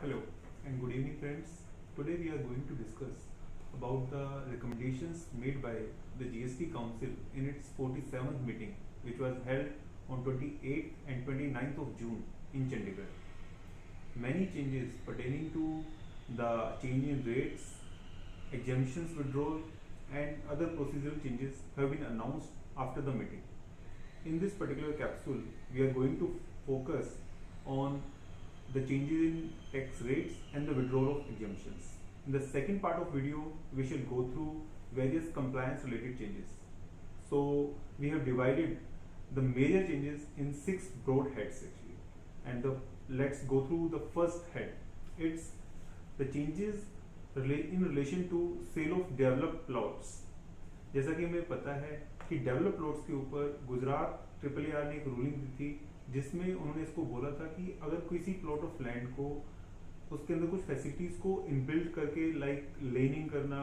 Hello and good evening friends. Today we are going to discuss about the recommendations made by the GST Council in its 47th meeting which was held on 28th and 29th of June in Chandigarh. Many changes pertaining to the change in rates, exemptions withdrawal and other procedural changes have been announced after the meeting. In this particular capsule, we are going to focus on the changes in tax rates and the withdrawal of exemptions. In the second part of video, we shall go through various compliance related changes. So we have divided the major changes in 6 broad heads actually, and let's go through the first head. It's the changes in relation to sale of developed plots. जैसा कि हमें पता है कि develop plots के ऊपर Gujarat RRR ने एक रूलिंग दी थी जिसमें उन्होंने इसको बोला था कि अगर किसी प्लॉट ऑफ लैंड को उसके अंदर कुछ फैसिलिटीज को इनबिल्ट करके लाइक लेनिंग करना,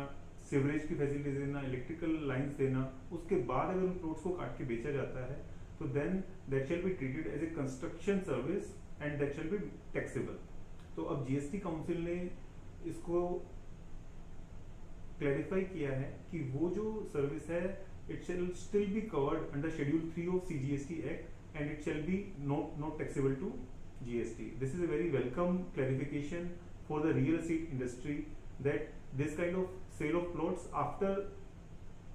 सीवरेज की फैसिलिटीज देना, इलेक्ट्रिकल लाइंस देना, उसके बाद अगर उन प्लॉट्स को काट के बेचा जाता है तो then that shall be treated as a construction service and that shall be taxable. तो अब जीएसटी काउंसिल ने इसको क्लैरिफाई किया है कि वो जो सर्विस है it shall still be covered under schedule 3 of CGST act and it shall be not taxable to GST. This is a very welcome clarification for the real estate industry that this kind of sale of plots after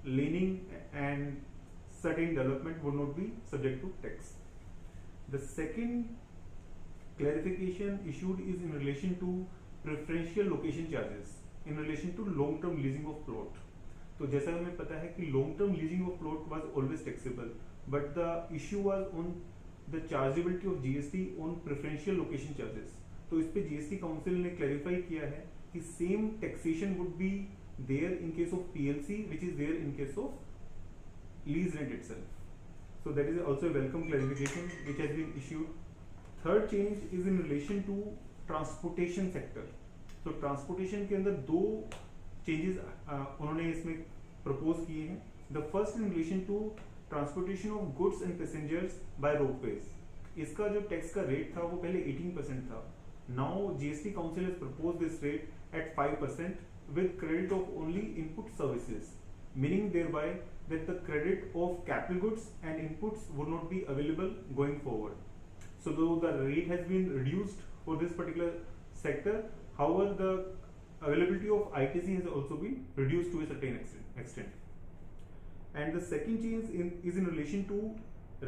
leaning and certain development would not be subject to tax. The second clarification issued is in relation to preferential location charges in relation to long term leasing of plot. तो जैसा हमें पता है कि long term leasing of plot was always taxable, but the issue was on the chargeability of GST on preferential location charges. तो इस पे GST council ने क्लैरिफाई किया है कि same taxation would be there in case of PLC which is there in case of lease rent itself. So that is also a welcome clarification which has been issued. Third change is in relation to transportation sector. So transportation के अंदर दो changes उन्होंने इसमें propose किए हैं. The first in relation to transportation of goods and passengers by ropeways. इसका जो tax का रेट था वो पहले 18% था. Now GST council has propose this rate at 5% with credit of only input services, meaning thereby that the credit of capital goods and inputs would not be available going forward. So though the rate has been reduced for this particular sector, however the availability of ITC has also been reduced to a certain extent. And the second change is in relation to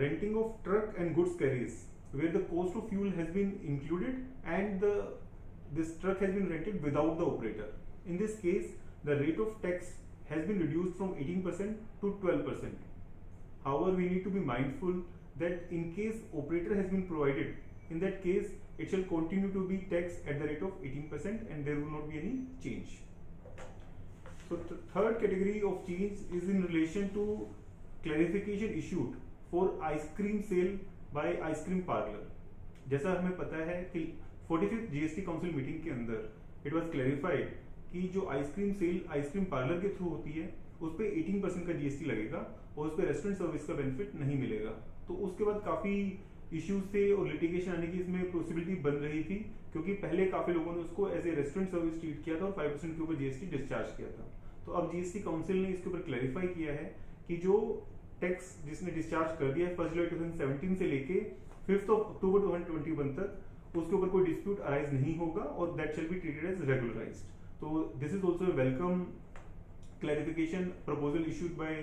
renting of truck and goods carriers, where the cost of fuel has been included and this truck has been rented without the operator. In this case, the rate of tax has been reduced from 18% to 12%. However, we need to be mindful that in case operator has been provided, in that case it shall continue to be taxed at the rate of 18% and there will not be any change. So the third category of change is in relation to clarification issued for ice cream sale by ice cream parlor. जैसा हमें पता है कि 45th GST council meeting के अंदर it was clarified कि जो ice cream cell ice cream parlour के थ्रू होती है उस पर 18% का GST लगेगा और उस पर रेस्टोरेंट सर्विस का बेनिफिट नहीं मिलेगा. तो उसके बाद काफी इश्यूज थे और लिटिगेशन आने की इसमें पॉसिबिलिटी बन रही थी क्योंकि पहले काफी लोगों ने उसको as a restaurant service treat किया था और 5% के ऊपर GST डिस्चार्ज किया था. तो अब जीएसटी काउंसिल ने इसके ऊपर क्लैरिफाई किया है कि जो टैक्स जिसने डिस्चार्ज कर दिया है 1 जुलाई 2017 से लेके 5 अक्टूबर 2021 तक उसके ऊपर कोई डिस्प्यूट अराइज नहीं होगा और that shall be treated as regularized. तो this is also welcome clarification proposal issued by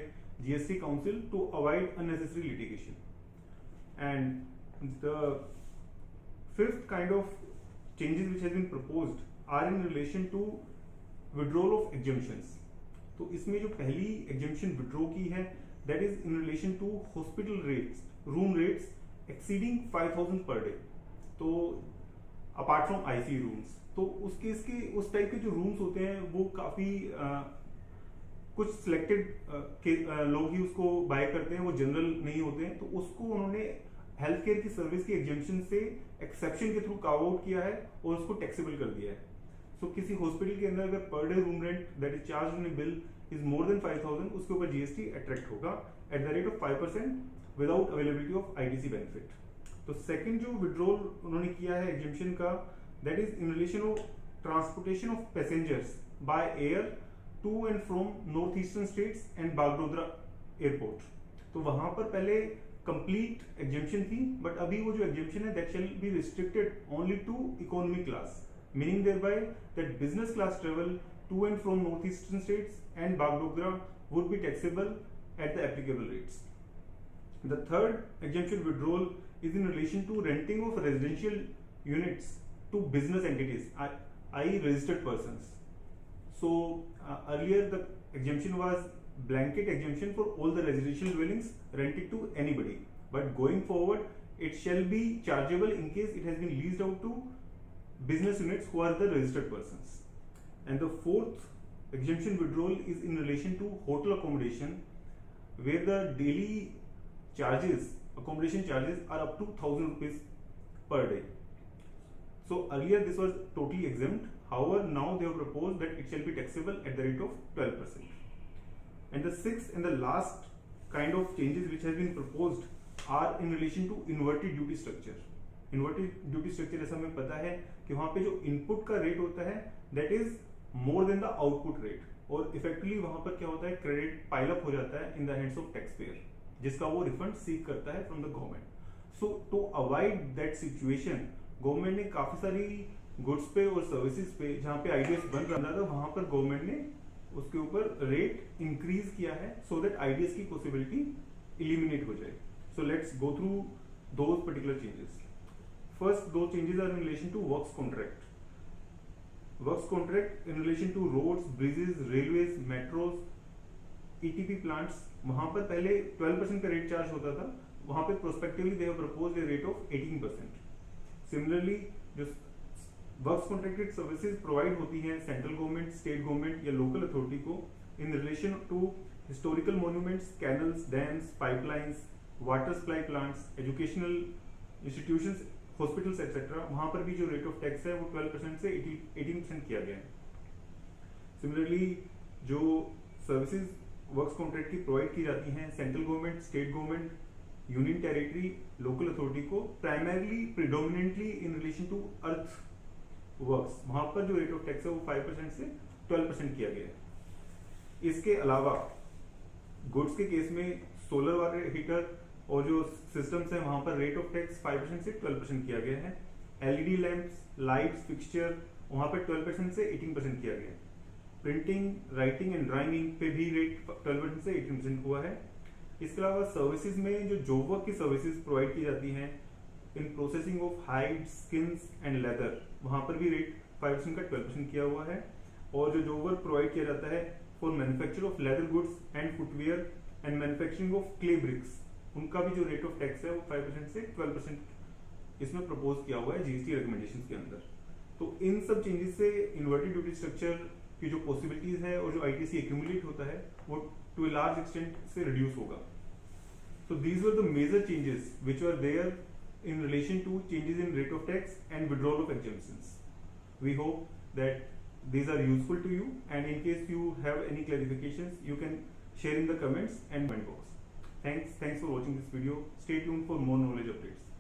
GST Council to avoid unnecessary litigation. And the fifth kind of changes which has been proposed are in relation to withdrawal of exemptions. तो इसमें जो पहली exemption withdraw की है that is in relation to hospital rates, room rates exceeding 5,000 per day. तो apart from IC rooms, तो उस case के उस टाइप के जो रूम्स होते हैं वो काफी कुछ सिलेक्टेड लोग ही उसको बाय करते हैं, वो जनरल नहीं होते हैं. तो उसको उन्होंने हेल्थ केयर की सर्विस की एग्जेम्पशन से एक्सेप्शन के थ्रू कार्व आउट किया है और उसको टैक्सेबल कर दिया है. सो किसी हॉस्पिटल के अंदर अगर per day room rent that is charge in bill is more than 5,000 उसके ऊपर GST अट्रैक्ट होगा at the rate of 5% without availability of ITC benefit. तो सेकंड जो विड्रॉल उन्होंने किया है एग्जेम्पशन का that is in relation to transportation of passengers by air to and from northeastern states and Bagdogra airport. तो वहां पर पहले कंप्लीट एग्जेम्पशन थी, बट अभी वो जो एग्जेम्पशन है that shall be restricted only to economy class, meaning thereby that business class travel to and from northeastern states and Bagdogra would be taxable at the applicable rates. The third exemption withdrawal is in relation to renting of residential units to business entities, i.e. registered persons. So earlier the exemption was blanket exemption for all the residential dwellings rented to anybody, but going forward it shall be chargeable in case it has been leased out to business units who are the registered persons. And the fourth exemption withdrawal is in relation to hotel accommodation, where the daily charges, accommodation charges, are up to 1,000 rupees per day. So earlier this was totally exempt. However, now they have proposed that it shall be taxable at the rate of 12%. And the sixth and the last kind of changes which has been proposed are in relation to inverted duty structure. Inverted duty structure ऐसा हमें पता है कि वहाँ पे जो input का rate होता है that is more than the output rate, और इफेक्टिवली वहां पर क्या होता है, क्रेडिट पाइल अप हो जाता है in the hands of tax payer, जिसका वो रिफंड सीक करता है from the government. So to avoid that situation government ने काफी सारी गुड्स पे और सर्विसेज पे जहां पे आईडीएस बन रहा था वहां पर गवर्नमेंट ने उसके ऊपर रेट इंक्रीज किया है सो दैट आईडीएस की पॉसिबिलिटी इलिमिनेट हो जाए. So let's go through those particular changes. First दो changes are in relation to works contract. Works contract in relation to roads, bridges, railways, metros, ETP plants. वहां पर पहले 12% का rate charge होता था, वहां पे prospectively they have proposed a rate of 18%. Similarly जो वर्क्स कॉन्ट्रैक्टेड सर्विसेज प्रोवाइड होती हैं सेंट्रल गवर्नमेंट, स्टेट गवर्नमेंट या लोकल अथॉरिटी को in relation to historical monuments, canals, dams, pipelines, water supply plants, educational institutions, hospitals etcetera, वहां पर भी जो rate of tax है वो 12% से 18% किया गया है. सिमिलरली जो सर्विसेज वर्क्स कॉन्ट्रैक्ट की प्रोवाइड की जाती हैं central government, state government, union territory, local authority को, primarily predominantly in relation to earth works, वहां पर जो रेट ऑफ टैक्स है वो 5% से 12% किया गया है. इसके अलावा गुड्स के केस में सोलर वाटर हीटर और जो सिस्टम्स हैं वहां पर रेट ऑफ टैक्स 5% से 12% किया गया है. एलईडी लैंप्स, लाइट्स, फिक्सचर वहां पर 12% से 18% किया गया है. प्रिंटिंग, राइटिंग एंड ड्राइंग पे भी रेट 12% से 18% हुआ है. इसके अलावा सर्विसेज में जो जॉब वर्क की सर्विसेज प्रोवाइड की जाती हैं in processing of hide, skins and leather, वहां पर भी रेट 5% का 12% किया हुआ है. और जो जॉब वर्क प्रोवाइड किया जाता है for manufacture of leather goods and footwear and manufacturing of clay bricks, उनका भी जो रेट ऑफ टैक्स है वो 5% से 12% इसमें प्रपोज किया हुआ है जीएसटी रिकमेंडेशंस के अंदर. तो इन सब चेंजेस से इन्वर्टेड ड्यूटी स्ट्रक्चर की जो पॉसिबिलिटीज है और जो आईटीसी एक्यूमुलेट होता है वो टू ए लार्ज एक्सटेंट से रिड्यूस होगा. So these were the major changes which were there in relation to changes in rate of tax and withdrawal of exemptions. We hope that these are useful to you, and in case you have any clarifications you can share in the comments and comment box. Thanks for watching this video. Stay tuned for more knowledge updates.